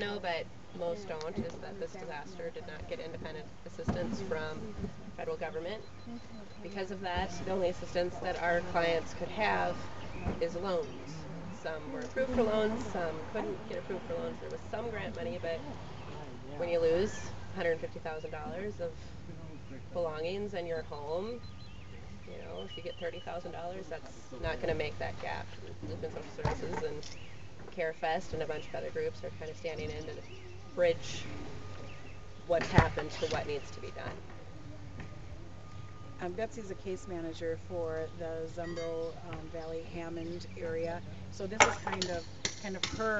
know, but most don't, is that this disaster did not get independent assistance from federal government. Because of that, the only assistance that our clients could have is loans. Some were approved for loans, some couldn't get approved for loans. There was some grant money, but when you lose $150,000 of belongings in your home, you know, if you get $30,000, that's not going to make that gap. Lutheran Social Services and CareFest and a bunch of other groups are kind of standing in to bridge what's happened to what needs to be done. Betsy's a case manager for the Zumbro Valley Hammond area, so this is kind of her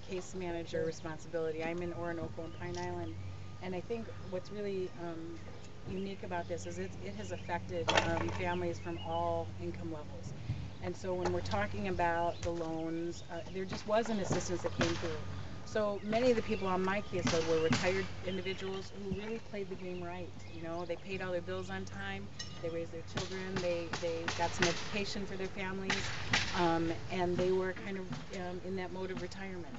case manager responsibility. I'm in Orinoco and Pine Island, and I think what's really unique about this is it has affected families from all income levels. And so when we're talking about the loans, there just wasn't assistance that came through. So many of the people on my caseload were retired individuals who really played the game right. You know, they paid all their bills on time, they raised their children, they got some education for their families, and they were kind of in that mode of retirement.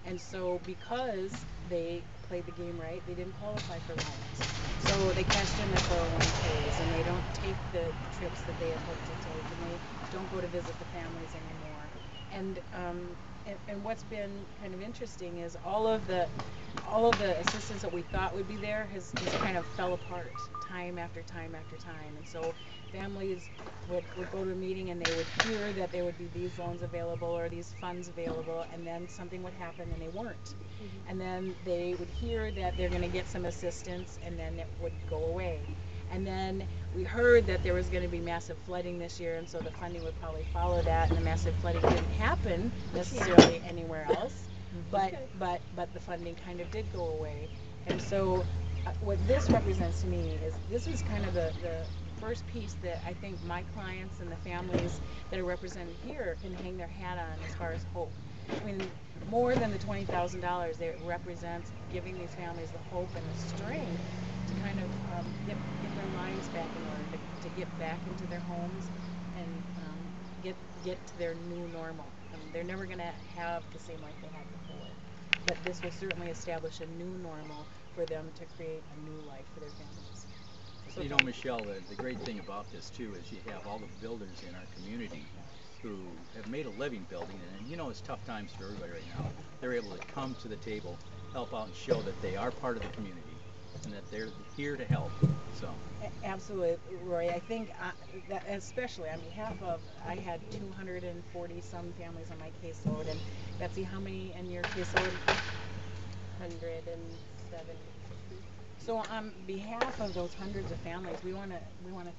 And so because they played the game right, they didn't qualify for loans. So they cashed in their 401ks, and they don't take the trips that they had hoped to take, and they don't go to visit the families anymore. And what's been kind of interesting is all of the assistance that we thought would be there has kind of fell apart time after time after time. And so families would go to a meeting and they would hear that there would be these loans available or these funds available, and then something would happen and they weren't. Mm-hmm. And then they would hear that they're going to get some assistance, and then it would go away. And then we heard that there was going to be massive flooding this year, and so the funding would probably follow that, and the massive flooding didn't happen necessarily anywhere else, but the funding kind of did go away. And so what this represents to me is this is kind of the first piece that I think my clients and the families that are represented here can hang their hat on as far as hope. I mean, more than the $20,000, it represents giving these families the hope and the strength to kind of get their lives back in order, to get back into their homes and get to their new normal. They're never going to have the same life they had before, but this will certainly establish a new normal for them to create a new life for their families. So you know, Mechelle, the great thing about this too is you have all the builders in our community who have made a living building, and you know it's tough times for everybody right now. They're able to come to the table, help out, and show that they are part of the community and that they're here to help. So absolutely, Rory. I think that especially on behalf of, I had 240 some families on my caseload, and Betsy, how many in your caseload? 170. So on behalf of those hundreds of families, we want to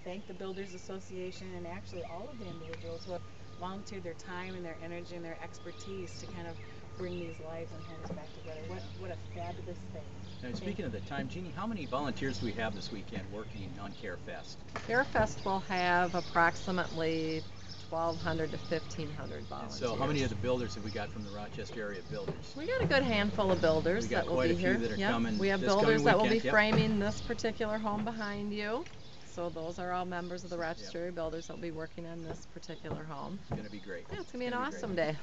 thank the Builders Association and actually all of the individuals who have volunteered their time and their energy and their expertise to kind of bring these lives and homes back together. What a fabulous thing. Now, speaking of the time, Jeannie, how many volunteers do we have this weekend working on CareFest? CareFest will have approximately 1,200 to 1,500 volunteers. And so how many of the builders have we got from the Rochester area builders? We got a good handful of builders that will be here. We got quite a few that are coming. We have builders that will be framing this particular home behind you. So those are all members of the Rochester area builders that will be working on this particular home. It's going to be great. Yeah, it's going to be an awesome day.